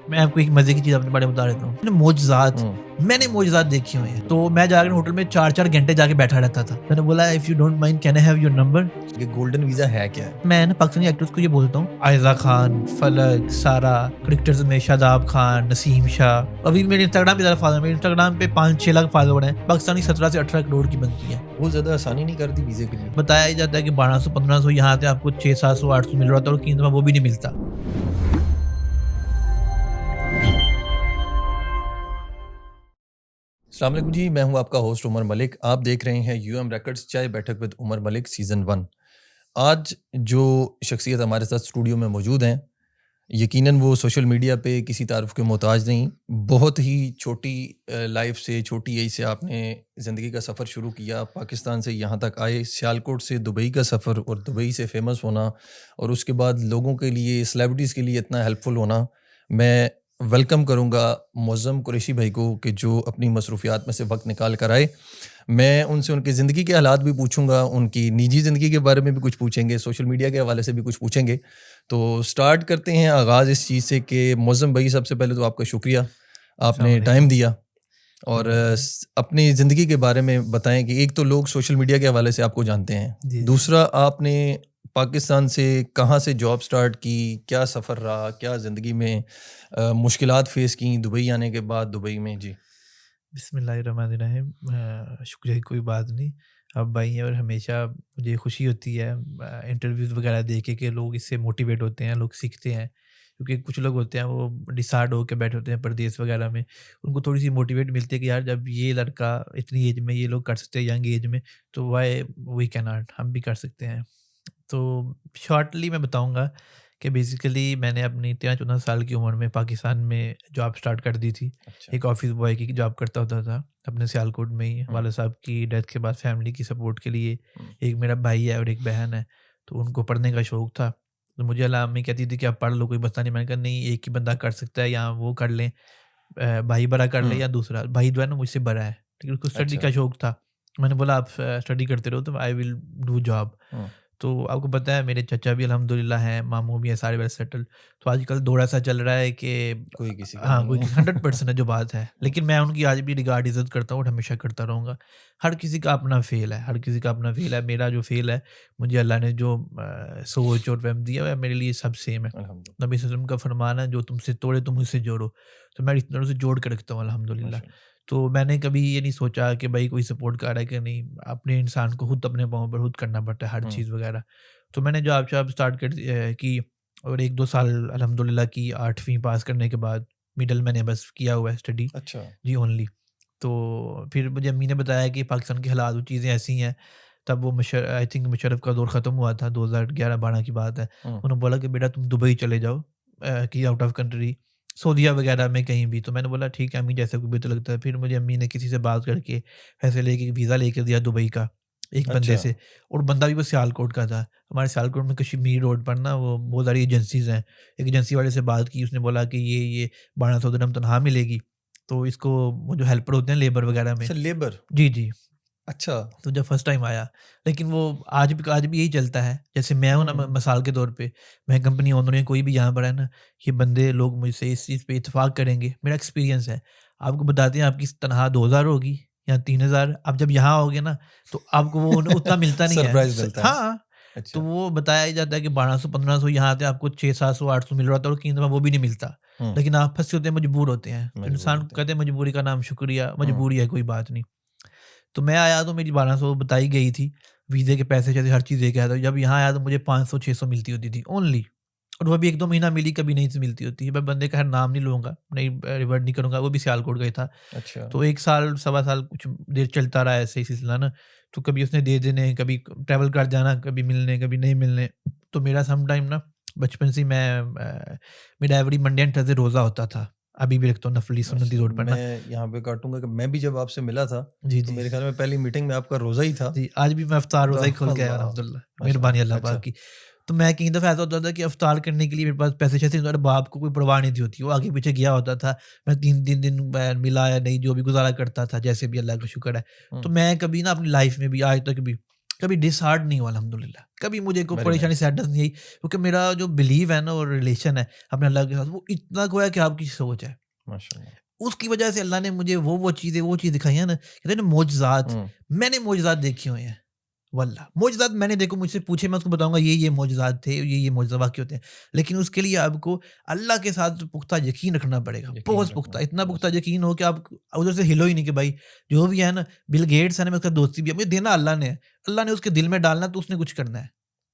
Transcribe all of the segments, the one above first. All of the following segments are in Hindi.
मैं आपको एक मजे की चीज अपने बारे में बता देता हूँ। मैंने मोजज़ात देखी हुई हैं। तो मैं जाकर होटल में 4-4 घंटे जाके बैठा रहता था। मैंने बोला if you don't mind can I have your number? ये गोल्डन वीजा है क्या है? मैं ना पाकिस्तानी एक्टर्स को ये बोलता हूँ, आयज़ा खान, फलक, सारा, क्रिकेटर्स में शादाब खान, नसीम शाह। अभी मेरे इंस्टाग्राम पे ज़्यादा फॉलोअर, मेरे इंस्टाग्राम पे 5-6 लाख फॉलोअर हैं। पाकिस्तानी 17 से 18 करोड़ की बनती है। वो ज़्यादा आसानी नहीं कर दी वीजे के लिए? बताया ही जाता है कि 1200-1500 यहाँ से आपको 600-700-800 मिल रहा था और कहीं दफा वो भी नहीं मिलता। अस्सलाम वालेकुम जी, मैं हूं आपका होस्ट उमर मलिक। आप देख रहे हैं यूएम रिकॉर्ड्स चाय बैठक विद उमर मलिक सीज़न 1। आज जो शख्सियत हमारे साथ स्टूडियो में मौजूद हैं, यकीनन वो सोशल मीडिया पे किसी तारुफ के मोहताज नहीं। बहुत ही छोटी लाइफ से, छोटी एज से आपने ज़िंदगी का सफ़र शुरू किया। पाकिस्तान से यहाँ तक आए, सियालकोट से दुबई का सफ़र और दुबई से फ़ेमस होना और उसके बाद लोगों के लिए, सेलिब्रिटीज़ के लिए इतना हेल्पफुल होना। मैं वेलकम करूँगा मुअज़्ज़म कुरैशी भाई को कि जो अपनी मसरूफ़ियात में से वक्त निकाल कर आए। मैं उनसे उनकी ज़िंदगी के हालात भी पूछूंगा, उनकी निजी ज़िंदगी के बारे में भी कुछ पूछेंगे, सोशल मीडिया के हवाले से भी कुछ पूछेंगे। तो स्टार्ट करते हैं आगाज़ इस चीज़ से कि मुअज़्ज़म भाई, सबसे पहले तो आपका शुक्रिया, आपने टाइम दिया और अपनी ज़िंदगी के बारे में बताएं कि एक तो लोग सोशल मीडिया के हवाले से आपको जानते हैं, दूसरा आपने पाकिस्तान से कहाँ से जॉब स्टार्ट की, क्या सफ़र रहा, क्या ज़िंदगी में मुश्किलात फ़ेस की दुबई आने के बाद दुबई में? जी बिस्मिल्लाहिर्रहमानिर्रहीम। शुक्रिया की कोई बात नहीं। आप भाई हैं और हमेशा मुझे खुशी होती है इंटरव्यूज़ वगैरह देख के कि लोग इससे मोटिवेट होते हैं, लोग सीखते हैं। क्योंकि कुछ लोग होते हैं वो डिसाइड होके बैठे होते हैं परदेस वगैरह में, उनको थोड़ी-सी मोटिवेट मिलती है कि यार जब ये लड़का इतनी एज में ये लोग कर सकते हैं यंग एज में, तो व्हाई वी कैन नॉट, हम भी कर सकते हैं। तो शॉर्टली मैं बताऊँगा कि बेसिकली मैंने अपनी 13-14 साल की उम्र में पाकिस्तान में जॉब स्टार्ट कर दी थी। अच्छा। एक ऑफ़िस बॉय की जॉब करता होता था अपने सियालकोट में ही। वाला साहब की डेथ के बाद फैमिली की सपोर्ट के लिए, एक मेरा भाई है और एक बहन है, तो उनको पढ़ने का शौक था। तो मुझे अल्लाह अम्मी कहती थी कि आप पढ़ लो, कोई मसला नहीं। मैंने कहा नहीं, एक ही बंदा कर सकता है, या वो कर लें, भाई बड़ा कर ले या दूसरा। भाई जो है ना मुझसे बड़ा है, लेकिन उसको स्टडी अच्छा। का शौक था। मैंने बोला आप स्टडी करते रहो, तो आई विल डू जॉब। तो आपको पता है मेरे चाचा भी अल्हम्दुलिल्लाह हैं, मामू भी हैं, सारे वेल सेटल। तो आजकल दौड़-सा चल रहा है कि कोई किसी का हाँ, नहीं कोई है। 100% है जो बात है। लेकिन मैं उनकी आज भी रिगार्ड इज़्ज़त करता हूँ और हमेशा करता रहूँगा। हर किसी का अपना फ़ेल है, हर किसी का अपना फ़ेल है। मेरा जो फ़ेल है, मुझे अल्लाह ने जो सोच और फ़हम दिया है, मेरे लिए सब सेम है। अल्हम्दुलिल्लाह। नबी सल्लल्लाहु अलैहि वसल्लम का फरमान है, जो तुमसे तोड़े तुम मुझसे जोड़ो। तो मैं रिश्तेदारों से जोड़ के रखता हूँ अल्हम्दुलिल्लाह। माशाअल्लाह। तो मैंने कभी ये नहीं सोचा कि भाई कोई सपोर्ट कर रहा है कि नहीं, अपने इंसान को खुद अपने पाँव पर खुद करना पड़ता है हर चीज़ वगैरह। तो मैंने जॉब स्टार्ट की और 1-2 साल अल्हम्दुलिल्लाह की 8वीं पास करने के बाद मिडल मैंने बस किया हुआ है स्टडी, अच्छा। जी ओनली। तो फिर मुझे अम्मी ने बताया कि पाकिस्तान के हालात, वो चीज़ें ऐसी हैं। तब वो आई थिंक मुशर्रफ का दौर ख़त्म हुआ था, 2011-12 की बात है। उन्होंने बोला कि बेटा तुम दुबई चले जाओ, कि आउट ऑफ कंट्री, सऊदीया वगैरह में कहीं भी। तो मैंने बोला ठीक है अम्मी, जैसे को बेहतर लगता है। फिर मुझे अम्मी ने किसी से बात करके पैसे लेके वीज़ा लेके दिया दुबई का, एक बंदे अच्छा। से। और बंदा भी वो सियालकोट का था। हमारे सियालकोट में कश्मीर रोड पर ना वो बहुत सारी एजेंसीज़ हैं। एक एजेंसी वाले से बात की, उसने बोला कि ये 1200 दिरहम तनख्वाह मिलेगी। तो इसको, वो जो हेल्पर होते हैं लेबर वगैरह में। अच्छा, लेबर। जी, जी। अच्छा। तो जब फर्स्ट टाइम आया, लेकिन वो आज भी यही चलता है। जैसे मैं हूँ ना, मिसाल के तौर पे, मैं कंपनी ओनर हूँ, कोई भी यहाँ पर है ना, ये बंदे लोग मुझसे इस चीज़ पे इत्तेफ़ाक करेंगे। मेरा एक्सपीरियंस है। आपको बताते हैं आपकी तनख्वाह 2000 होगी या 3000। अब जब यहाँ आओगे ना, तो आपको वो उतना मिलता नहीं है। सरप्राइज़ मिलता है। हाँ, तो अच्छा। वो बताया ही जाता है कि 1200-1500 यहाँ से आपको 600-700-800 मिल रहा था और कहीं दफ़ा वो भी नहीं मिलता। हुँ, लेकिन आप फँसे होते हैं, मजबूर होते हैं। तो मजबूर इंसान होते हैं। कहते हैं मजबूरी का नाम शुक्रिया, हुँ, मजबूरी है, कोई बात नहीं। तो मैं आया तो मेरी 1200 बताई गई थी, वीज़े के पैसे जैसे हर चीज़ लेके आया था। जब यहाँ आया तो मुझे 500-600 मिलती होती थी ओनली, और वो भी 1-2 महीना मिली, कभी नहीं से मिलती होती है। मैं बंदे का खैर नाम नहीं लूँगा, नहीं रिवर्ट नहीं करूँगा, वो भी सियालकोट का ही था। अच्छा। तो 1 साल, सवा साल कुछ देर चलता रहा ऐसे ही सिलसिला ना, तो कभी उसने दे देने, कभी ट्रैवल कर जाना, कभी मिलने, कभी नहीं मिलने। तो मेरा सम टाइम ना बचपन से ही मेरा एवरी मंडे एंड थर्सडे रोज़ा होता था। अभी भी रखता हूँ, नफली सुन्नती माशा तौर पर ना। मैं यहाँ पे काटूँगा कि मैं भी जब आपसे मिला था, जी, तो जी। मेरे ख़्याल में पहली मीटिंग में आपका रोज़ा ही था। जी, आज भी मैं इफ्तार तो रोज़ा ही खोल के आया हूँ अल्लाह! अल्हम्दुलिल्लाह, मेहरबानी अल्लाह माशाअल्लाह। पाक अच्छा। की। तो मैं कई दफ़ा ऐसा होता था कि इफ्तार करने के लिए मेरे पास पैसे-शैसे, मेरे बाप को कोई परवाह नहीं थी होती, वो आगे-पीछे गया होता था। मैं 3-3 दिन मिला या नहीं, जो भी गुज़ारा करता था, जैसे भी, अल्लाह का शुक्र है। हुँ, तो मैं कभी ना अपनी लाइफ़ में भी आज तक भी कभी डिसहार्ट नहीं हुआ अल्हम्दुलिल्लाह। कभी मुझे कोई वेरी परेशानी नाइस। सैडनेस नहीं आई, क्योंकि मेरा जो बिलीव है ना और रिलेशन है अपने अल्लाह के साथ, वो इतना गोया कि आपकी सोच है। माशाल्लाह। उसकी वजह से अल्लाह ने मुझे वो चीज़ दिखाई है ना, कहते हैं ना मोजज़ात, हुँ, मैंने मोजज़ात देखे हुए हैं। वल्लाह मोजज़ात मैंने देखो, मुझसे पूछे मैं उसको बताऊँगा ये मोजज़ात थे, ये मोजज़ा वाक़ई होते हैं। लेकिन उसके लिए आपको अल्लाह के साथ पुख्ता यकीन रखना पड़ेगा, यकीन बहुत रखना पुख्ता, इतना पुख्ता दुरुस्त। यकीन हो कि आप उधर से हिलो ही नहीं कि भाई जो भी है ना, बिल गेट्स है ना, मेरे साथ दोस्ती भी है, मुझे देना अल्लाह ने है। अल्लाह ने उसके दिल में डालना तो उसने कुछ करना है।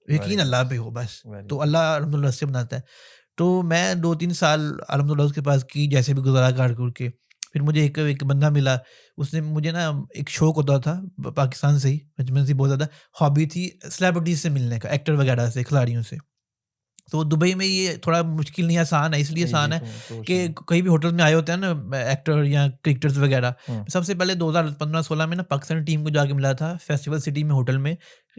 वेरी यकीन अल्लाह नाइस, पे हो बस। वेरी तो नाइस। अल्लाह अल्हम्दुलिल्लाह से बनाता है। तो मैं 2-3 साल अल्हम्दुलिल्लाह उसके पास की, जैसे भी गुज़ारा कर-कुर के। फिर मुझे एक एक बंदा मिला, उसने मुझे ना, एक शौक होता था पाकिस्तान से ही, बचपन से ही बहुत ज़्यादा हॉबी थी सेलिब्रिटीज़ से मिलने का, एक्टर वगैरह से, खिलाड़ियों से। तो दुबई में ये थोड़ा मुश्किल नहीं, आसान है, इसलिए आसान ईज़ी है तो कि नहीं। कहीं भी होटल में आए होते हैं ना एक्टर या क्रिकेटर्स वगैरह। हुँ, सबसे पहले 2015-16 में ना पाकिस्तानी टीम को जाके मिला था फेस्टिवल सिटी में होटल में।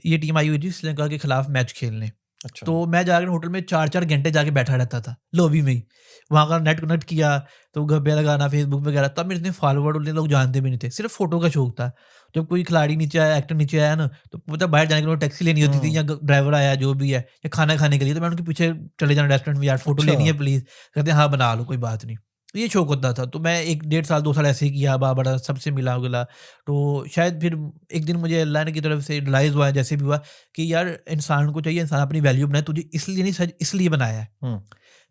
ये टीम आई हुई थी श्रीलंका के खिलाफ मैच खेलने। अच्छा। तो मैं जाकर होटल में 4-4 घंटे जाके बैठा रहता था, लॉबी में ही। वहाँ का नेट कनेक्ट किया, तो गप्पे लगाना फ़ेसबुक वगैरह, तब मेरे इतने फॉलोवर उतने लोग जानते भी नहीं थे, सिर्फ़ फ़ोटो का शौक था। जब कोई खिलाड़ी नीचे आया, एक्टर नीचे आया ना, तो मतलब बाहर जाने के लिए टैक्सी लेनी होती थी, हुँ, या ड्राइवर आया जो भी है, या खाना खाने के लिए, तो मैं उनके पीछे चले जाना रेस्टोरेंट में, यार फ़ोटो अच्छा। लेनी है प्लीज़। कहते हैं हाँ, बना लो कोई बात नहीं। तो ये शौक होता था, तो मैं 1 डेढ़ साल 2 साल ऐसे ही किया, बड़ा सबसे मिला-विला। तो शायद फिर एक दिन मुझे अल्लाह ने की तरफ से रियलाइज़ हुआ, जैसे भी हुआ कि यार इंसान को चाहिए, इंसान अपनी वैल्यू बनाए, तुझे इसलिए नहीं सज इसलिए बनाया है। हुँ,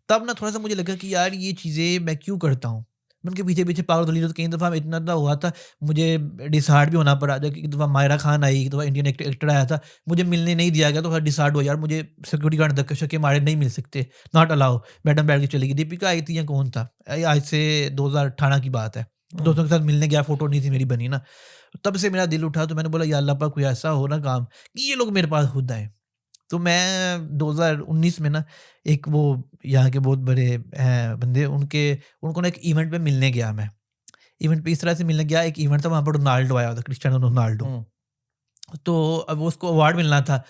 तब ना थोड़ा-सा मुझे लगा कि यार ये चीज़ें मैं क्यों करता हूँ? मैं उनके पीछे-पीछे पागल तो नहीं, तो कई दफ़ा इतना ज़्यादा हुआ था, मुझे डिसहार्ट भी होना पड़ा। जब एक दफ़ा मायरा खान आई, एक दफ़ा इंडियन एक्टर आया था, मुझे मिलने नहीं दिया गया, तो थोड़ा डिसहार्ट हुआ, यार मुझे सिक्योरिटी गार्ड धक्के-शक्के मारे नहीं मिल सकते, नॉट अलाउ। मैडम बैठ के चली गई। दीपिका आई थी या कौन था? आज से 2018 की बात है। हुँ, दोस्तों के साथ मिलने गया, फ़ोटो नहीं थी मेरी बनी ना। तब से मेरा दिल उठा, तो मैंने बोला या अल्लाह पाक कोई ऐसा हो ना काम कि ये लोग मेरे पास खुद आएँ। तो मैं 2019 में ना, एक वो यहाँ के बहुत बड़े हैं बंदे, उनको ना एक इवेंट पे मिलने गया मैं। इवेंट पे इस तरह से मिलने गया, एक इवेंट था वहाँ पर रोनाल्डो आया था, क्रिस्टियानो रोनाल्डो। हुँ, तो अब वो उसको अवार्ड मिलना था,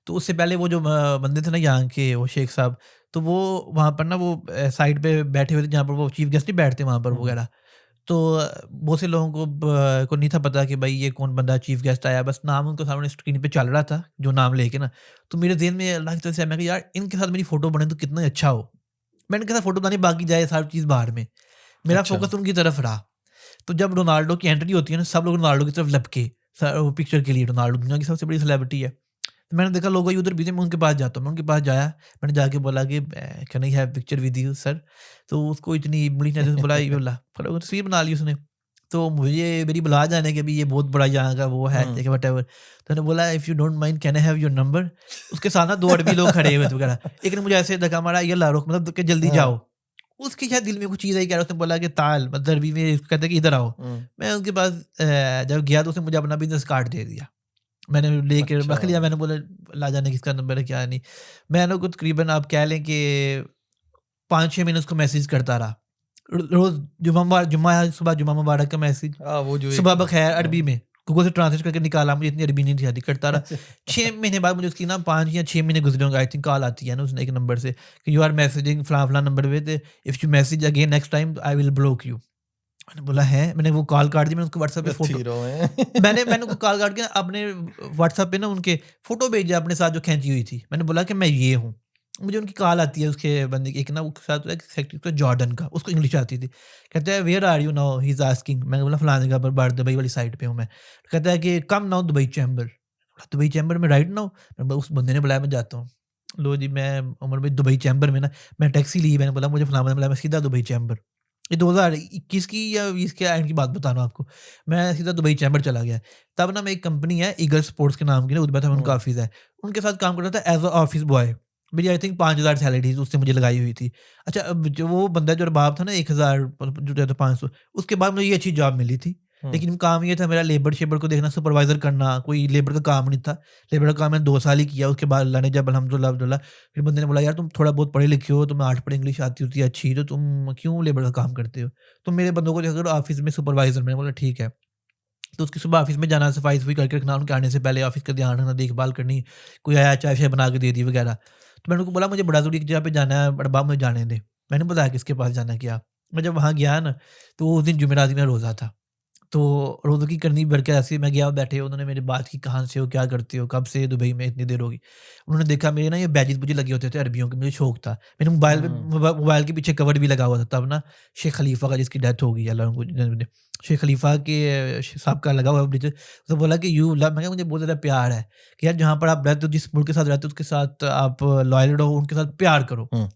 तो उससे पहले वो जो बंदे थे ना यहाँ के, वो शेख साहब, तो वो वहाँ पर ना वो साइड पे बैठे हुए थे, जहाँ पर वो चीफ गेस्ट नहीं बैठते वहाँ पर हुँ, हुँ। वगैरह। तो बहुत से लोगों को नहीं था पता कि भाई ये कौन बंदा चीफ गेस्ट आया, बस नाम उनके सामने स्क्रीन पे चल रहा था, जो नाम लेके ना। तो मेरे ज़हन में अल्लाह की तरफ से आया, मैं कहा यार इनके साथ मेरी फ़ोटो बने तो कितना अच्छा हो। मैंने कहा फ़ोटो बनानी, बाकी जाए सारी चीज़ बाद में। मेरा अच्छा। फ़ोकस उनकी तरफ रहा। तो जब रोनाल्डो की एंट्री होती है ना, सब लोग रोनाल्डो की तरफ लपके वो पिक्चर के लिए, रोनाल्डो दुनिया की सबसे बड़ी सेलिब्रिटी है। तो मैंने देखा लोग उधर बिज़ी, मैं उनके पास जाता हूँ। मैं उनके पास जाया, मैंने जाके बोला कि can I have picture with you sir? तो उसको इतनी बड़ी नज़र से बोला, ये बोला, फिर तस्वीर बना ली उसने। तो मुझे मेरी बुला जाने के भी, ये बहुत बड़ा यहाँ का वो है, हुँ, देखिए व्हाटएवर। तो मैंने बोला if you don't mind can I have your number? उसके साथ ना 2 अरबी लोग खड़े हुए थे वगैरह। एक ने मुझे ऐसे धक्का मारा, "यल्ला रुक", मतलब कि जल्दी हाँ, जाओ। उसके शायद दिल में कुछ चीज़ आई, कह रहा, उसने बोला कि ताल, मतलब अरबी में कहते हैं कि इधर आओ। हुँ, मैं उनके पास जब गया, तो उसने मुझे अपना बिज़नेस कार्ड दे दिया। मैंने लेके अच्छा। रख लिया, मैंने बोला ला जाने किसका नंबर है क्या नहीं। मैंने को तकरीबन आप कह लें कि 5-6 महीने उसको मैसेज करता रहा। रोज़ जुम्मा है, सुबह जुम्मा मुबारक का मैसेज, वो जो एक सुबह बख़ैर अरबी हाँ, में, गूगल से ट्रांसलेट करके निकाला, मुझे इतनी अरबी नहीं आती, करता रहा। अच्छा। 6 महीने बाद मुझे उसकी ना 5 या 6 महीने गुज़रे होंगे, आई थिंक कॉल आती है ना उसने एक नंबर से कि यू आर मैसेजिंग फलाँ-फलाँ नंबर पे, if you message again next time I will block you. मैंने बोला हैं? मैंने वो कॉल काट दी, मैंने उसको व्हाट्सएप पे फ़ोटो, हीरो हैं। मैंने उनको कॉल काट के अपने व्हाट्सएप पे ना उनके फ़ोटो भेजा अपने साथ जो खींची हुई थी। मैंने बोला कि मैं ये हूँ। मुझे उनकी कॉल आती है, उसके बंदे की, एक ना उसके साथ एक सेक्रेटरी था जॉर्डन का, उसको इंग्लिश आती थी। कहता है where are you now? He is asking. मैंने बोला फलाँ जगह पर बाहर दुबई वाली साइड पे हूँ मैं। कहता है कि come now Dubai chamber. Dubai chamber में राइट नाउ? मैंने बोला उस बंदे ने बुलाया, मैं जाता हूँ। लो जी, मैं उमर भाई दुबई चैम्बर में ना, मैं टैक्सी ली, मैंने बोला मुझे फलाँ बंदा बुलाया, मैं सीधा दुबई चैम्बर। ये 2021 की या 20 के एंड की बात बता रहा हूँ आपको। मैं सीधा दुबई चैम्बर चला गया। तब ना मैं एक कंपनी है ईगल स्पोर्ट्स के नाम की ना, उधर था, उनका हुँ, ऑफ़िस है। उनके साथ काम कर रहा था एज़ अ ऑफ़िस बॉय। मेरी आई थिंक 5000 सैलरी उसने मुझे लगाई हुई थी। अच्छा, अब जो वो बंदा जो रबाब था ना 1000 जो था 500, उसके बाद मुझे ये अच्छी जॉब मिली थी। हुँ, लेकिन काम ये था मेरा लेबर-शेबर को देखना, सुपरवाइज़र करना, कोई लेबर का काम नहीं था। लेबर का काम मैंने 2 साल ही किया, उसके बाद अल्लाह ने जब अल्हम्दुलिल्लाह फिर बंदे ने बोला यार तुम थोड़ा बहुत पढ़े लिखे हो, तुम्हें 8 पढ़ी इंग्लिश आती होती है अच्छी, तो तुम क्यों लेबर का काम करते हो? तो मेरे बंदों को देखकर ऑफ़िस में सुपरवाइज़र, मैंने बोला ठीक है। तो उसकी सुबह ऑफ़िस में जाना, सफाई-वफ़ाई करके रखना, उनके आने से पहले ऑफ़िस का ध्यान रखना, देखभाल करनी, कोई आया चाय-शाय बना के दे दी वगैरह। तो मैंने उनको बोला मुझे बड़ा ज़रूरी एक जगह पे जाना है, बड़े बाप मुझे जाने दें। मैंने बताया किसके पास जाना है क्या। मैं जब वहाँ गया ना, तो उस दिन जुमेरात का रोज़ा था। तो रोज़ों की करनी बढ़ के ऐसे ही मैं गया, बैठे, उन्होंने मेरी बात की, कहाँ से हो, क्या करते हो, कब से दुबई में इतनी देर होगी। उन्होंने देखा मेरे ना ये बैजेज़ मुझे लगे होते थे अरबियों के, मुझे शौक था। मेरे मोबाइल पे हुँ, मोबाइल के पीछे कवर भी लगा हुआ था तब ना, शेख खलीफा का, जिसकी डेथ हो गई अल्लाह उनको जन्म दे। शेख खलीफा के साहब का लगा हुआ ब्रिज। तो बोला कि यू लव, मैं कहा मुझे बहुत ज़्यादा प्यार है कि यार जहाँ पर आप रहते हो, जिस मुल्क के साथ रहते हो, उसके साथ आप लॉयल रहो, उनके साथ प्यार करो। हुँ।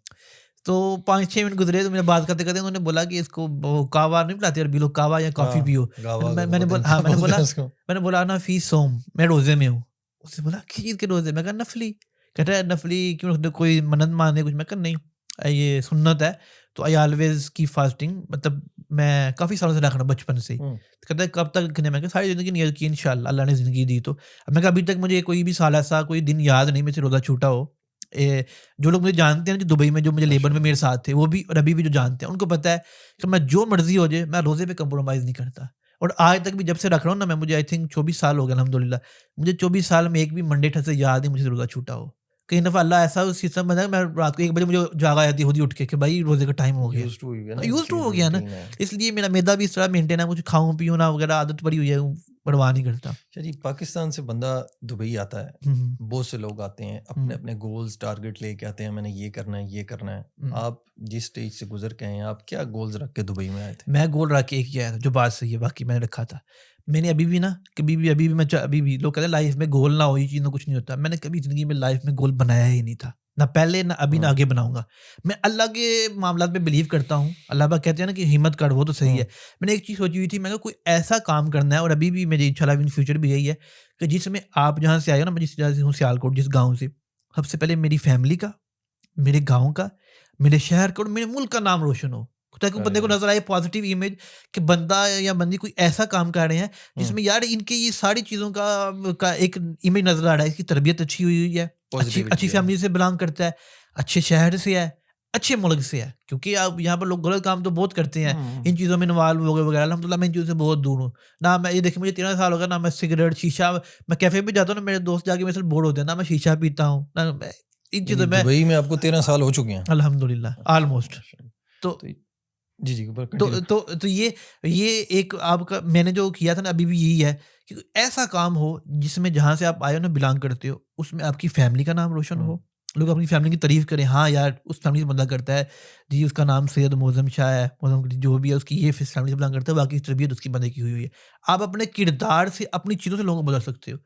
तो 5-6 मिनट गुज़रे तो मेरा बात करते-करते उन्होंने बोला कि इसको वो कहवा नहीं पिलाते अरबी लोग, कहवा या कॉफ़ी हाँ, पियो। गावा का मैंने पता नहीं बोला क्या हाँ, बोलते हैं उसको। मैंने बोला ना फ़ी सोम, मैं रोज़े में हूँ। उसने बोला किस चीज़ के रोज़े? मैं कहा नफ़ली। कहता है नफ़ली क्यों रखते हो, कोई मन्नत माने कुछ? मैं कहा नहीं, ये सुन्नत है। तो आई ऑलवेज़ कीप फास्टिंग, मतलब मैं काफ़ी सालों से रख रहा हूँ बचपन से ही। हुँ, तो कहता है कब तक रखने? मैं कहा सारी ज़िंदगी नियत की इंशाअल्लाह, अल्लाह ने ज़िंदगी दी तो। मैं कहा अभी तक मुझे कोई भी साल ऐसा कोई दिन याद नहीं मेरे से रोज़ा छूटा हो। जो लोग मुझे जानते हैं ना, जो दुबई में जो मुझे लेबर में मेरे माशाअल्लाह। साथ थे, वो भी और अभी भी जो जानते हैं, उनको पता है कि मैं जो मर्ज़ी हो जाए, मैं रोज़े पे कंप्रोमाइज़ नहीं करता। और आज तक भी जब से रख रहा हूँ ना मैं, मुझे आई थिंक 24 साल हो गए अल्हम्दुलिल्लाह। मुझे 24 साल में एक भी मंडे थर्सडे याद नहीं मुझे रोज़ा छूटा हो। कई दफ़ा अल्लाह ऐसा सिस्टम बनाया, मैं रात को 1 बजे मुझे जाग आ जाती है खुद ही उठ के कि भाई रोज़े का टाइम हो गया है। यूज़्ड टू हो गया ना, यूज़्ड टू हो चीज़ गया ना, रूटीन है। इसलिए मेरा मैदा भी इस तरह मेंटेन है, मुझे खाऊँ-पीऊँ ना वगैरह आदत पड़ी हुई है, परवाह नहीं करता। अच्छा जी, पाकिस्तान से बंदा दुबई आता है, हुँ, हुँ। बहुत से लोग आते हैं, हुँ, अपने-अपने गोल्स, टारगेट लेके आते हैं, मैंने ये करना है, ये करना है। हुँ। आप जिस स्टेज से गुज़र के आए हैं, आप क्या गोल्स रख के दुबई में आए थे? मैं गोल रख के एक ही आया था, जो बात सही है, वाक़ई मैंने रखा था। मैंने अभी भी ना, कभी भी अभी भी मैं च अभी भी लोग कहते हैं लाइफ़ में गोल ना हो, ये चीज़ ना कुछ नहीं होता। मैंने कभी ज़िंदगी में लाइफ़ में गोल बनाया ही नहीं था। ना पहले, ना अभी, ना हुँ, आगे बनाऊँगा। मैं अल्लाह के मामलात में बिलीव करता हूँ। अल्लाह पाक कहते हैं ना कि हिम्मत कर, वो तो सही है। हुँ, मैंने एक चीज़ सोची हुई थी, मैंने कहा कोई ऐसा काम करना है, और अभी भी मेरी इंशाल्लाह इन फ्यूचर भी यही है कि जिसमें आप जहाँ से आए हो ना, मैं जिस जगह से हूँ सियालकोट, जिस गाँव से, सबसे पहले मेरी फैमिली का, मेरे गाँव का, मेरे शहर का और मेरे मुल्क का नाम रोशन हो। ताकि अरे बंदे को वाह! नज़र आए पॉज़िटिव इमेज कि बंदा या बंदी कोई ऐसा काम कर रहे हैं हुँ, जिसमें यार इनकी ये सारी चीज़ों का एक इमेज नज़र आ रहा है। इसकी तरबियत अच्छी हुई हुई है, अच्छी पॉज़िटिविटी अच्छी है। फैमिली से बिलॉन्ग करता है, अच्छे शहर से है, अच्छे मुल्क से है। क्योंकि अब यहाँ पर लोग गलत काम तो बहुत करते हैं, हुँ, इन चीज़ों में इन्वॉल्व हो गए वगैरह। अल्हम्दुलिल्लाह मैं इन चीज़ों से बहुत दूर हूँ। ना मैं ये देखिए, मुझे 13 साल हो गए, ना मैं सिगरेट, शीशा, मैं कैफ़े पे जाता हूँ ना, मेरे दोस्त जाके मेरे से बोर होते हैं, ना मैं शीशा पीता हूँ, ना मैं इन यानी चीज़ों में दुबई में आपको 13 साल हो चुके हैं। अल्हम्दुलिल्लाह अच्छा, ऑलमोस्ट। माशाअल्लाह। तो तो जी, जी, ऊपर तो कंटिन्यू तो तो ये एक आपका मैंने जो किया था ना, अभी भी यही है कि ऐसा काम हो जिसमें जहाँ से आप आए हो ना, बिलॉन्ग करते हो, उसमें आपकी फैमिली का नाम रोशन हुँ, हो। लोग अपनी फैमिली की तारीफ़ करें, हाँ यार उस फैमिली से बंदा करता है, जी उसका नाम सैयद मोज़म शाह है, मोज़म जो भी है उसकी ये फैमिली से बिलॉन्ग करता है, बाकी तरबियत उसकी बंदे की हुई हुई है। आप अपने किरदार से, अपनी चीज़ों से लोगों को बदल सकते हो।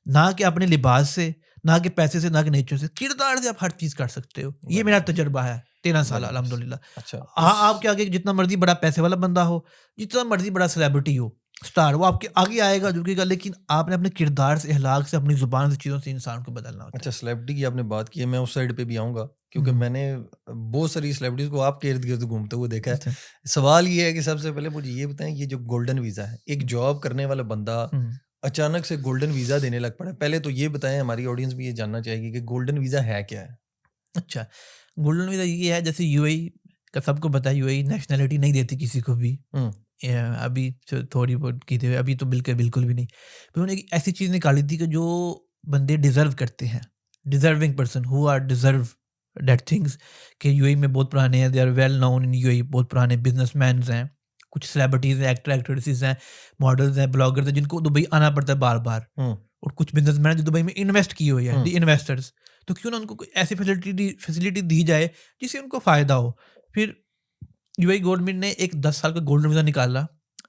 ना कि अपने लिबास से, ना कि पैसे से, ना कि नेचर से, किरदार से आप हर चीज़ कर सकते हो। ये वेरी मेरा नाइस, तजुर्बा है 13 साल वेरी नाइस। अल्हम्दुलिल्लाह। अच्छा, हाँ, उस आपके आगे जितना मर्ज़ी बड़ा पैसे वाला बंदा हो, जितना मर्ज़ी बड़ा सेलिब्रिटी हो, स्टार, वो आपके आगे आएगा, झुकेगा, लेकिन आपने अपने किरदार से, अखलाक से, अपनी ज़ुबान से, चीज़ों से इंसान को बदलना होता अच्छा, है। सेलिब्रिटी की आपने बात की है, मैं उस साइड पे भी आऊँगा क्योंकि हुँ, मैंने बहुत सारी सेलिब्रिटीज़ को आपके इर्द-गिर्द घूमते हुए देखा है। अच्छा। सवाल ये है कि सबसे पहले मुझे ये बताएँ, ये जो गोल्डन वीज़ा है, एक हुँ, जॉब करने वाला बंदा हुँ, अचानक से गोल्डन वीज़ा देने लग पड़ा है। पहले तो ये बताएँ, हमारी ऑडियंस भी ये जानना चाहेगी कि गोल्डन वीज़ा है क्या है? अच्छा, गोल्डन वीज़ा ये है, जैसे यूएई का सबको पता है, यूएई नेशनैलिटी नहीं देती किसी को भी। हुँ, अभी जो थोड़ी बहुत की थी, अभी तो बिल्कुल बिल्कुल भी नहीं। फिर उन्होंने एक ऐसी चीज़ निकाली थी कि जो बंदे डिज़र्व करते हैं, deserving person who are deserve that things, कि यूएई में बहुत पुराने हैं, they are well known in UAE, बहुत पुराने बिज़नेसमैन्स हैं, कुछ सेलिब्रिटीज़ हैं, एक्टर एक्ट्रेसेस हैं, मॉडल्स हैं, ब्लॉगर्स हैं, जिनको दुबई आना पड़ता है बार-बार। हुँ, और कुछ बिज़नेसमैन हैं जो दुबई में इन्वेस्ट किए हुए हैं, हुँ, द इन्वेस्टर्स। तो क्यों ना उनको कोई ऐसी फैसिलिटी दी जाए जिससे उनको फ़ायदा हो। फिर यूएई गवर्नमेंट ने एक 10 साल का गोल्डन वीज़ा निकाला,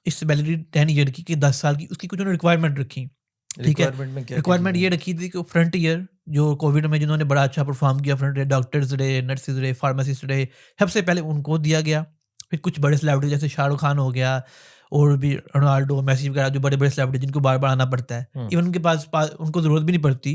इस वैलिडिटी 10 ईयर की, कि 10 साल की, उसकी कुछ उन्होंने रिक्वायरमेंट रखी, ठीक है? रिक्वायरमेंट में क्या-क्या रिक्वायरमेंट चीज़ें ये हैं? रखी थी कि फ्रंट ईयर, जो कोविड में जिन्होंने बड़ा अच्छा परफ़ॉर्म किया, फ्रंट ईयर डॉक्टर्स रहे, नर्सेज़ रहे, फार्मासिस्ट रहे, सबसे पहले उनको दिया गया। फिर कुछ बड़े सेलिब्रिटी जैसे शाहरुख खान हो गया, और भी रोनाल्डो, मेसी वगैरह, जो बड़े-बड़े सेलिब्रिटी जिनको बार-बार आना पड़ता है। हुँ, इवन उनके पास उनको ज़रूरत भी नहीं पड़ती,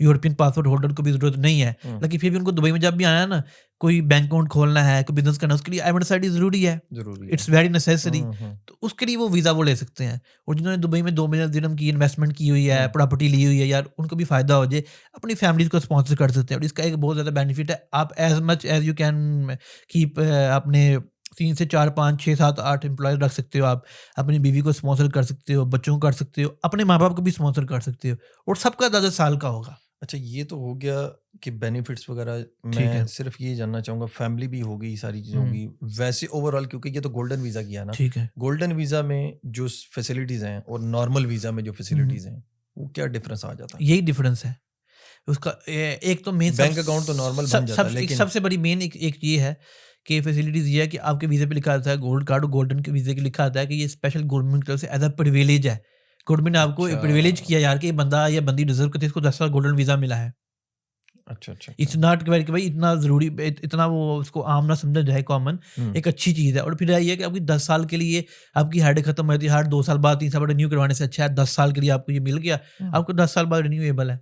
यूरोपियन पासपोर्ट होल्डर को भी ज़रूरत नहीं है। हुँ, लेकिन फिर भी उनको दुबई में जब भी आना है ना, कोई बैंक अकाउंट खोलना है, कोई बिज़नेस करना है, उसके लिए आई-130 ज़रूरी है। ज़रूरी है। It's very necessary. हुँ, हुँ, तो उसके लिए वो वीज़ा वो ले सकते हैं। और जिन्होंने दुबई में 2 मिलियन दिरहम की इन्वेस्टमेंट की हुई है, हुँ, प्रॉपर्टी ली हुई है, यार उनको भी फ़ायदा हो जाए, अपनी फैमिलीज़ को स्पॉन्सर कर सकते हैं। और इसका एक बहुत ज़्यादा बेनिफिट है, आप as much as you can keep अपने 3 से 4, 5, 6, 7, 8 एम्प्लॉयी रख सकते हो आप। अपनी बीवी को स्पॉन्सर कर सकते हो, बच्चों को कर सकते हो, अपने माँ-बाप को भी स्पॉन्सर कर सकते हो, और सबका 10-10 साल का होगा। अच्छा, ये तो हो गया कि बेनिफिट्स वगैरह। ठीक मैं है। सिर्फ ये जानना चाहूँगा, फैमिली भी होगी, सारी चीज़ें हुँ, होगी। वैसे ओवरऑल क्योंकि ये तो गोल्डन वीज़ा किया ना, ठीक है। गोल्डन वीज़ा में जो फैसिलिटीज़ हैं और नॉर्मल वीज़ा में जो हुँ, हुँ। फैसिलिटीज़ हैं, वो क्या डिफरेंस आ जाता है? यही डिफरेंस है। उसका एक तो मेन बैंक अकाउंट तो नॉर्मल बन जाता है, एक लेकिन सबसे बड़ी मेन एक ये है कि फैसिलिटीज़ ये है कि आपके वीज़े पे लिखा रहता है गोल्ड कार्ड और गोल्डन के वीज़े के लिखा आता है कि ये स्पेशल गवर्नमेंट की तरफ से एज़ अ प्रिविलेज है। गवर्नमेंट ने आपको अच्छा, प्रिविलेज किया यार कि ये बंदा या बंदी डिज़र्व करती है, इसको 10 साल गोल्डन वीज़ा मिला है। अच्छा, अच्छा, इट्स अच्छा। नॉट कि भाई इतना ज़रूरी इतना वो उसको आम ना समझा जाए कॉमन, हुँ, एक अच्छी चीज़ है। और फिर ये है कि आपकी 10 साल के लिए आपकी हेडेक खत्म हो जाती है। हर 2 साल बाद 3 साल बाद रिन्यू करवाने से अच्छा है 10 साल के लिए आपको ये मिल गया, हुँ। आपको 10 साल बाद रिन्यूएबल है।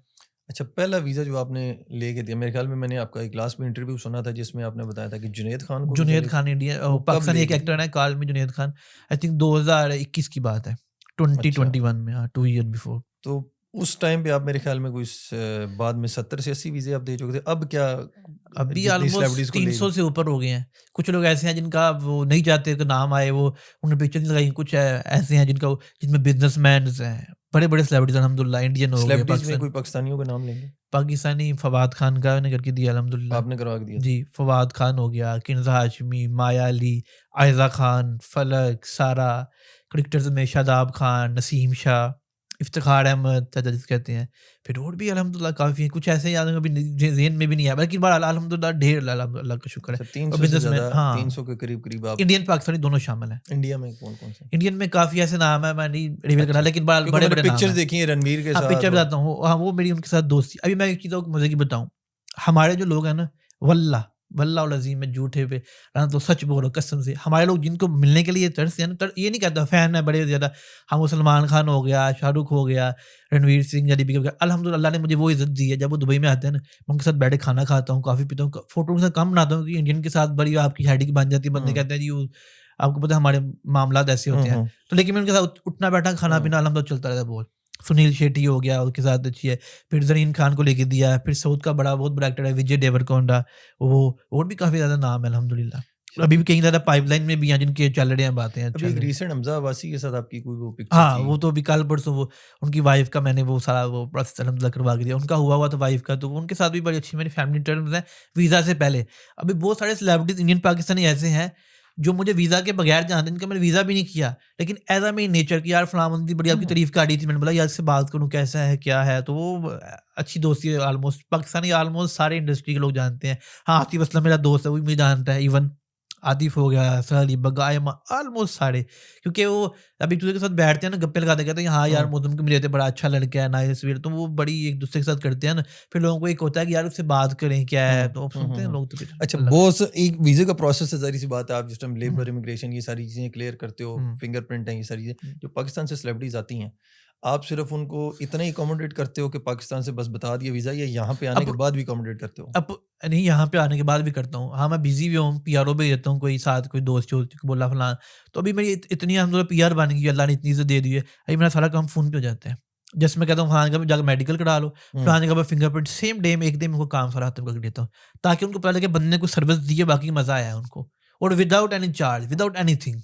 अच्छा, पहला वीज़ा जो आपने लेके दिया, मेरे ख्याल में मैंने आपका एक लास्ट में इंटरव्यू सुना था जिसमें आपने बताया था कि जुनैद खान को वीज़ा जुनैद लेके, खान इंडिया वो कब पाकिस्तानी एक लेके एक्टर दिया? है call me Junaid Khan. I think 2021 की बात है। अच्छा। 2021 में, हाँ, 2 ईयर बिफोर। तो उस टाइम पे आप मेरे ख्याल में कोई बाद में 70 से 80 वीज़े आप दे चुके थे। अब क्या अभी जितनी ऑलमोस्ट सेलिब्रिटीज़ को ले 300 से ऊपर हो गए हैं। कुछ लोग ऐसे हैं जिनका वो नहीं चाहते कि नाम आए, वो उन्होंने पिक्चर नहीं लगाई। कुछ ऐसे हैं जिनमें बिज़नेसमैन्स हैं, बड़े-बड़े सेलिब्रिटीज़ अल्हम्दुलिल्लाह इंडियन हो गए सेलिब्रिटीज़ में पाकिस्तान। कोई पाकिस्तानियों का नाम लेंगे? पाकिस्तानी फवाद खान का मैंने करके दिया अल्हम्दुलिल्लाह। आपने करवा के दिया था? जी, फवाद खान हो गया, किन्ज़ा हाशमी, माया अली, आयज़ा खान, फलक, सारा, क्रिकेटर्स में शादाब खान, नसीम शाह, इफ्तिखार अहमद चाचा जिसे कहते हैं। फिर और भी अल्हम्दुलिल्लाह काफ़ी हैं, कुछ ऐसे याद अभी ज़हन में भी नहीं आया, लेकिन बहरहाल अल्हम्दुलिल्लाह ढेर अल्लाह का शुक्र है। अच्छा, और 300 से बिज़नेसमैन, ज़्यादा, हाँ, 300 के करीब-करीब आप। इंडियन पाकिस्तानी दोनों शामिल हैं। इंडिया में कौन-कौन से? इंडियन में काफ़ी ऐसे नाम हैं, मैं नहीं रिवील करना, अच्छा, लेकिन बहरहाल क्योंकि मैंने बड़े-बड़े नाम पिक्चर्स हैं। देखी हैं रणवीर के हाँ, पिक्चर साथ और। बताता हूँ। हाँ, वो मेरी उनके साथ दोस्ती। अभी मैं एक चीज़ और मज़े की बताऊँ, हमारे जो लोग हैं ना, वल्लाह वल्लाह वल अज़ीम मैं झूठे पे रहना तो सच बोल रहा हूँ कसम से। हमारे लोग जिनको मिलने के लिए तरसते हैं ना, ये नहीं कहता फ़ैन है बड़े ज़्यादा। हम वो सलमान खान हो गया, शाहरुख हो गया, रणवीर सिंह या दीपिका वगैरह, अल्हम्दुलिल्लाह अल्लाह ने मुझे वो इज़्ज़त दी है। जब वो दुबई में आते हैं ना, मैं उनके साथ बैठ के खाना खाता हूँ, कॉफ़ी पीता हूँ, फ़ोटो उनके साथ कम बनाता हूँ क्योंकि इंडियन के साथ बड़ी आपकी हेडेक बन जाती है। बंदे हुँ, कहते हैं जी वो आपको पता है हमारे मामलात ऐसे हुँ, होते हैं। हुँ, तो लेकिन मैं उनके साथ उठना-बैठना, हुँ। खाना-पीना अल्हम्दुलिल्लाह चलता रहता है बहुत। सुनील शेट्टी हो गया, उसके साथ अच्छी है। फिर ज़रीन खान को लेके दिया, फिर साउथ का बहुत बड़ा एक्टर है विजय देवरकोंडा, वो और भी काफ़ी ज़्यादा नाम है अल्हम्दुलिल्लाह। और अच्छा, अभी भी कई ज़्यादा पाइपलाइन में भी हैं जिनके चल रहे हैं बातें, अभी चल एक रही हैं। रिसेंट हमज़ा अब्बासी के साथ आपकी कोई वो पिक्चर हाँ, थी। वो तो अभी कल-परसों वो उनकी वाइफ़ का मैंने वो सारा वो प्रोसेस अल्हम्दुलिल्लाह करवा के दिया। उनका हुआ था वाइफ़ का, तो उनके साथ भी बड़ी अच्छी मेरी फैमिली टर्म्स हैं, वीज़ा से पहले। अभी बहुत सारे सेलिब्रिटीज़ इंडियन पाकिस्तानी ऐसे हैं, जो मुझे वीज़ा के बगैर जानते हैं, जिनका मैंने वीज़ा भी नहीं किया। लेकिन ऐज़ अ मेरी नेचर कि यार फलाँ बंदी बड़ी आपकी हुँ, तारीफ़ कर रही थी, मैंने बोला यार इससे बात करूँ, कैसा है, क्या है? तो वो अच्छी दोस्ती है ऑलमोस्ट, पाकिस्तानी ऑलमोस्ट सारे इंडस्ट्री के लोग जानते हैं। हाँ, आतिफ़ असलम मेरा दोस्त है, वो भी मुझे जानता है इवन। आतिफ़ हो गया, सर अली बग्गा, आयमा, ऑलमोस्ट सारे। क्योंकि वो अभी एक-दूसरे के साथ बैठते हैं ना, गप्पे लगाते कहते हैं, हाँ यार हुँ, मौसम के मिले थे, बड़ा अच्छा लड़का है, नाइस वीर, तो वो बड़ी एक-दूसरे के साथ करते हैं ना, फिर लोगों को एक होता है कि यार उससे बात करें, क्या है? हुँ, तो अब हुँ, हुँ, सुनते हैं हुँ। लोग तो फिर अच्छा, अल्लाह का बॉस एक वीज़े का प्रोसेस है, ज़ाहिर-सी बात है, आप जिस टाइम हुँ, लेबर, इमिग्रेशन ये सारी चीज़ें क्लियर करते हो, हुँ, फिंगरप्रिंट है, ये सारी चीज़ें, हुँ। जो पाकिस्तान से सेलिब्रिटीज़ आती हैं, आप सिर्फ़ उनको इतना ही अकोमोडेट करते हो कि पाकिस्तान से बस बता दिया वीज़ा, या यहाँ पे आने के अब बाद भी अकोमोडेट करते हो? अब नहीं, यहाँ पे आने के बाद भी करता हूँ। हाँ, मैं बिज़ी भी हूँ, पीआरओ भेज देता हूँ, कोई साथ कोई दोस्त-वोस्त को बोला फलाना, तो अभी मेरी इतनी अल्हम्दुलिल्लाह पीआर बन गई है, अल्लाह ने इतनी इज़्ज़त दे दी है। अभी मेरा सारा काम फ़ोन पे हो जाता है। जैसे मैं कहता हूँ फलाने जगह जाके मेडिकल करा लो, हुँ, फलाने जगह पे फिंगरप्रिंट, सेम डे में, एक दिन में वो काम सारा खत्म करके देता हूँ। ताकि उनको पता लगे बंदे ने कुछ सर्विस दी है, बाकी मज़ा आया है उनको, और without any charge, without anything.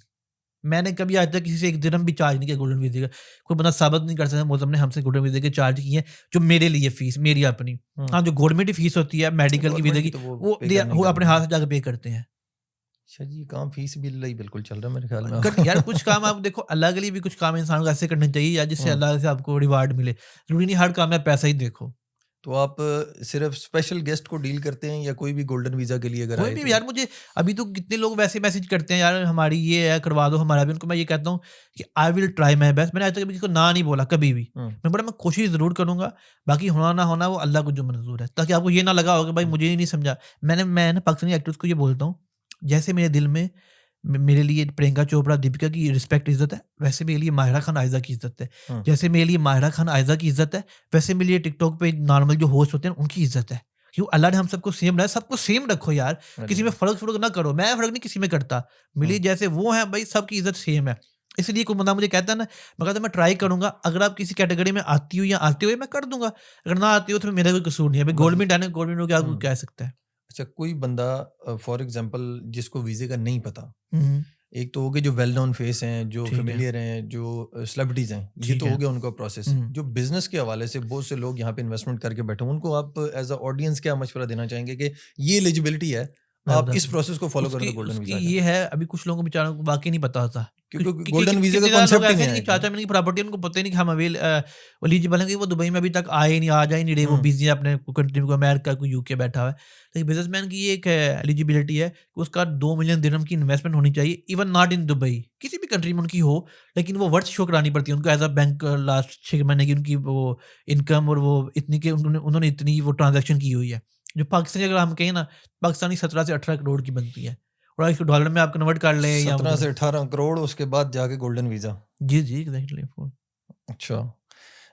मैंने कभी आज तक किसी से 1 दिरहम भी चार्ज नहीं किया गोल्डन वीज़े का। कोई बंदा साबित नहीं कर सकता मौसम ने हमसे गोल्डन वीज़े के चार्ज किए हैं, जो मेरे लिए फ़ीस मेरी अपनी। हुँ। हाँ, जो गवर्नमेंट की फ़ीस होती है मेडिकल की, वीज़े गवर्नमेंट की की, तो वो वो पे करनी ही वो अपने करनी हाथ है। से जाके पे करते हैं। अच्छा जी, काम फ़ीस बिल ही बिल्कुल चल रहा है मेरे ख़्याल में। कट यार कुछ काम आप देखो, अल्लाह के लिए भी कुछ काम इंसान को ऐसे करने चाहिए यार जिससे हुँ, अल्लाह से आपको रिवार्ड मिले। ज़रूरी नहीं हर काम में पैसा ही देखो। तो आप सिर्फ़ स्पेशल गेस्ट को डील करते हैं या कोई भी गोल्डन वीज़ा के लिए अगर कोई आए भी तो? यार मुझे अभी तो कितने लोग वैसे मैसेज करते हैं यार हमारी ये है करवा दो हमारा भी, उनको मैं ये कहता हूँ कि I will try my best. मैंने आज तक कभी किसी को ना नहीं बोला कभी भी। हुँ, मैं कोशिश ज़रूर करूँगा, बाकी होना ना होना वो अल्लाह को जो मंज़ूर है। ताकि आपको ये ना लगा हो कि भाई हुँ, मुझे ही नहीं समझा। मैं ना पाकिस्तानी एक्टर्स को ये बोलता हूँ, जैसे मेरे दिल में मेरे लिए प्रियंका चोपड़ा, दीपिका की रिस्पेक्ट इज़्ज़त है, वैसे मेरे लिए माहिरा खान, आइज़ा की इज़्ज़त है। हुँ। जैसे मेरे लिए माहिरा खान, आइज़ा की इज़्ज़त है, वैसे मेरे लिए टिकटॉक पे नॉर्मल जो होस्ट होते हैं उनकी इज़्ज़त है। क्यों अल्लाह ने हम सबको सेम बनाया, सबको सेम रखो यार, अरे किसी में वाह! फ़र्क-फ़ुर्क ना करो। मैं फ़र्क नहीं किसी में करता। मेरे हुँ, लिए जैसे वो हैं भई सबकी इज़्ज़त सेम है। इसलिए कोई बंदा मुझे कहता है ना, मैं कहता हूँ मैं ट्राई करूँगा, अगर आप किसी कैटेगरी में आती हो या आते हो मैं कर दूँगा। अगर ना आती हो तो मेरा कोई कसूर नहीं है। भई मतलब गवर्नमेंट है ना, गवर्नमेंट को क्या कोई हुँ। कह सकता है। अच्छा, कोई बंदा फॉर एग्ज़ाम्पल जिसको वीज़े का नहीं पता, हुँ, हुँ। एक तो हो गए जो वेल नोन फेस हैं, जो ठीक है। फेमिलियर हैं, जो सेलिब्रिटीज हैं, ये ठीक तो है। हो गया उनका प्रोसेस। जो बिजनेस के हवाले से बहुत से लोग यहाँ पे इन्वेस्टमेंट करके बैठे हैं, उनको आप एज अ ऑडियंस क्या मशवरा देना चाहेंगे कि ये एलिजिबिलिटी है, मैं आप इस बताता हूँ। प्रोसेस को फॉलो करें उसकी तो गोल्डन उसकी वीजा आ जाए? ये है, अभी कुछ लोगों को बेचारों को वाक़ई नहीं पता होता। क्योंकि कि गोल्डन वीजा का कितने ज़्यादा लोग कॉन्सेप्ट ही ऐसे नहीं हैं है कि इतना। 4-4 महीने की प्रॉपर्टी उनको पता ही नहीं कि हम एलिजिबल हैं, कि वो दुबई में अभी तक आए नहीं, आ जा ही नहीं रहे, वो हम्म, बिज़ी है अपने कंट्री में, कोई अमेरिका, कोई यूके बैठा हुआ है। लेकिन बिज़नेसमैन की ये एक एलिजिबिलिटी है कि उसका 2 मिलियन दिरहम की इन्वेस्टमेंट होनी चाहिए, इवन नॉट इन दुबई, किसी भी कंट्री में उनकी हो, लेकिन वो वर्थ शो करानी पड़ती है उनको एज़ अ बैंक। लास्ट 6 महीने की उनकी वो इनकम और वो इतनी के उन्होंने इतनी वो ट्रांज़ैक्शन की हुई है। जो पाकिस्तानी, अगर हम कहें ना, पाकिस्तानी 17 से 18 करोड़ की बनती है। और इसको डॉलर में आप कन्वर्ट कर लें या 17 उधर। से 18 करोड़, उसके बाद जाके गोल्डन वीजा। जी, जी, एग्ज़ैक्टली। अच्छा,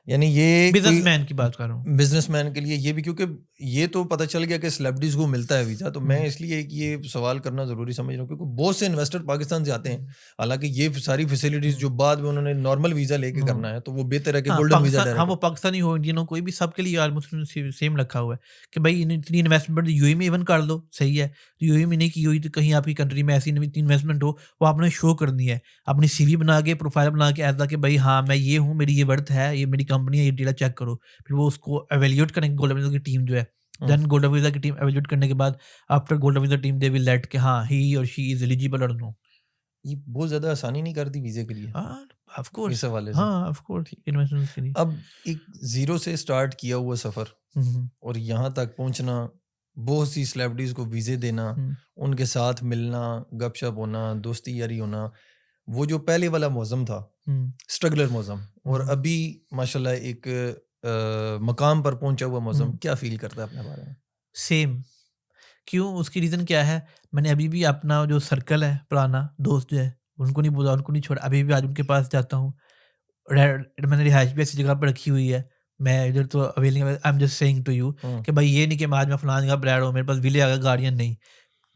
यानी ये कोई बिज़नेसमैन की बात कर रहा हूँ। बिजनेसमैन के लिए ये भी, क्योंकि ये तो पता चल गया कि सेलिब्रिटीज को मिलता है वीज़ा, तो मैं हुँ, इसलिए ये सवाल करना ज़रूरी समझ रहा हूँ, क्योंकि बहुत से इन्वेस्टर पाकिस्तान से आते हैं। हुँ, हालांकि ये सारी फैसिलिटीज हुँ, जो बाद में उन्होंने नॉर्मल वीज़ा लेके हुँ। करना है, तो वो बेहतर है कि हाँ, गोल्डन वीज़ा पाकिस्तान, हाँ, डायरेक्ट वो हो। पाकिस्तानी हो, इंडियन हो, कोई भी, सबके लिए ऑलमोस्ट सेम रखा हुआ है कि भाई इतनी इन्वेस्टमेंट यूएई में इवन कर लो, सही है। तो यूएई में नहीं की हुई तो कहीं आपकी कंट्री में ऐसी इतनी इन्वेस्टमेंट हो, वो आपने शो करनी है। अपनी सीवी बना के, प्रोफाइल बना के ऐसा कि भाई हाँ, मैं ये हूँ, मेरी ये वर्थ है, ये मेरी कंपनी है, ये डेटा चेक करो। फिर वो उसको एवेल्यूएट करेंगे गोल्डन वीज़ा की टीम जो है। हम्म, देन गोल्डन वीज़ा की टीम एवेल्यूएट करने के बाद, after golden visa team they will let कि हाँ, ही और शी इज़ एलिजिबल और नो। ये बहुत ज़्यादा आसानी नहीं कर दी वीज़े के लिए हाँ, ऑफ इस कोर्स। हवाले से। हाँ, ऑफ कोर्स, ठीक। इन्वेस्टमेंट्स के लिए। अब एक ज़ीरो से स्टार्ट किया हुआ सफ़र हुँ, हुँ, और यहाँ तक पहुँचना, बहुत सी सेलिब्रिटीज़ को वीज़े देना, हुँ, उनके साथ मिलना, गपशप होना, दोस्ती यारी होना, वो जो पहले वाला मौसम था, हुँ, स्ट्रगलर मौसम, और हुँ, अभी माशाल्लाह एक मकाम पर पहुंचा हुआ मौसम, हुँ। क्या फील करता है अपने बारे में? सेम। क्यों? उसकी रीज़न क्या है? मैंने अभी भी अपना जो सर्कल है पुराना, दोस्त जो है, उनको नहीं भूला, उनको नहीं छोड़ा। अभी भी आज उनके पास जाता हूँ। मैंने रिहाइश भी ऐसी जगह पे रखी हुई है। मैं इधर तो अवेल नहीं, I am just saying to you hmm, कि भाई ये नहीं कि मैं आज मैं फलानी जगह पे रह रहा हूँ, मेरे पास विले आ गया, गाड़ियाँ नहीं।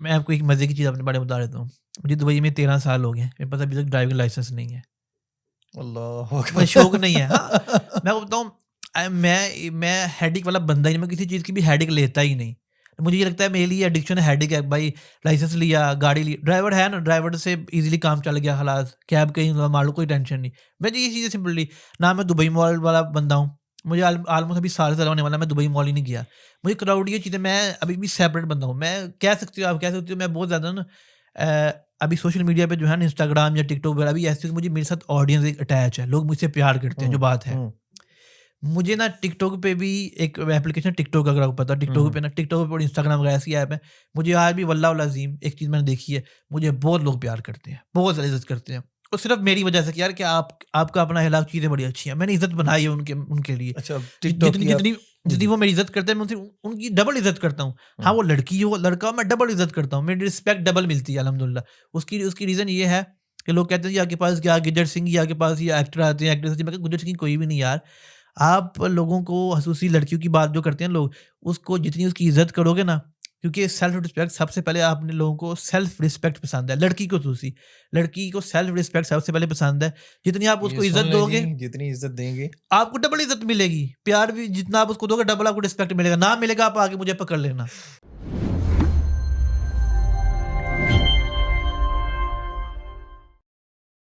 मैं आपको एक मज़े की चीज़ अपने बारे में बता देता हूँ। मुझे दुबई में 13 साल हो गए हैं। मेरे पास अभी तक ड्राइविंग लाइसेंस नहीं है। अल्लाह मुझे शौक नहीं है। हाँ, अकबर। मैं आपको बताऊँ, मैं हेडेक वाला बंदा ही नहीं, मैं किसी चीज़ की भी हेडेक लेता ही नहीं। मुझे ये लगता है मेरे लिए एडिक्शन हेडेक है भाई। लाइसेंस लिया, गाड़ी ली, ड्राइवर है ना, ड्राइवर से ईज़िली काम चल गया, खलास। कैब कहीं मार लो, कोई टेंशन नहीं। मैं तो ये चीज़ें सिंपली, ना मैं दुबई मॉल वाला बंदा हूँ। मुझे ऑलमोस्ट अभी साल से होने वाला है, मैं दुबई मॉल ही नहीं गया। मुझे क्राउड ये चीज़ें, मैं अभी भी सेपरेट बंदा हूँ। मैं कह सकती हूँ, आप कह सकते हो, मैं बहुत ज़्यादा ना अभी सोशल मीडिया पे जो है ना, इंस्टाग्राम या टिकटॉक वगैरह भी ऐसे, मुझे मेरे साथ ऑडियंस एक अटैच है, लोग मुझसे प्यार करते हैं, जो हम्म, बात है। हम्म, मुझे ना टिकटॉक पे भी एक एप्लीकेशन टिकटॉक, अगर आपको पता है, टिकटॉक हम्म, पे ना, टिकटॉक पे और इंस्टाग्राम वगैरह ऐसी ऐप है। मुझे आज भी वल्लाह वल अज़ीम एक चीज़ मैंने देखी है, मुझे बहुत लोग प्यार करते हैं, बहुत ज़्यादा इज़्ज़त करते हैं। और सिर्फ़ मेरी वजह से कि यार, कि आपका अपना इलाक़, चीज़ें बड़ी अच्छी हैं। मैंने इज़्ज़त बनाई है उनके उनके लिए। अच्छा, जि टिकटॉक जितनी की आप। जितनी जी जितनी जी। वो मेरी इज़्ज़त करते हैं, मैं उनसे उनकी डबल इज़्ज़त करता हूँ। हाँ, हम्म, वो लड़की हो, लड़का हो, मैं डबल इज़्ज़त करता हूँ। मेरी रिस्पेक्ट डबल मिलती है अल्हम्दुलिल्लाह। उसकी उसकी रीज़न ये है कि लोग कहते हैं, "जी, आपके पास क्या गुरजर सिंह, या आपके पास ये एक्टर आते हैं, एक्ट्रेस आती है।" मैं कहा, गुरजर सिंह कोई भी नहीं यार। आप लोगों को, ख़ुसूसी लड़कियों की बात जो करते हैं लोग, उसको जितनी उसकी इज़्ज़त करोगे ना, क्योंकि सेल्फ रिस्पेक्ट सबसे पहले, आपने लोगों को सेल्फ रिस्पेक्ट पसंद है, लड़की को ख़ुसूसी। लड़की को सेल्फ रिस्पेक्ट सबसे पहले पसंद है। जितनी आप ये उसको सुन इज़्ज़त लें जी, दोगे, जितनी इज्जत देंगे। आपको डबल इज़्ज़त मिलेगी। प्यार भी जितना आप उसको दोगे, डबल आपको रिस्पेक्ट मिलेगा। ना मिलेगा, आप आके मुझे पकड़ लेना।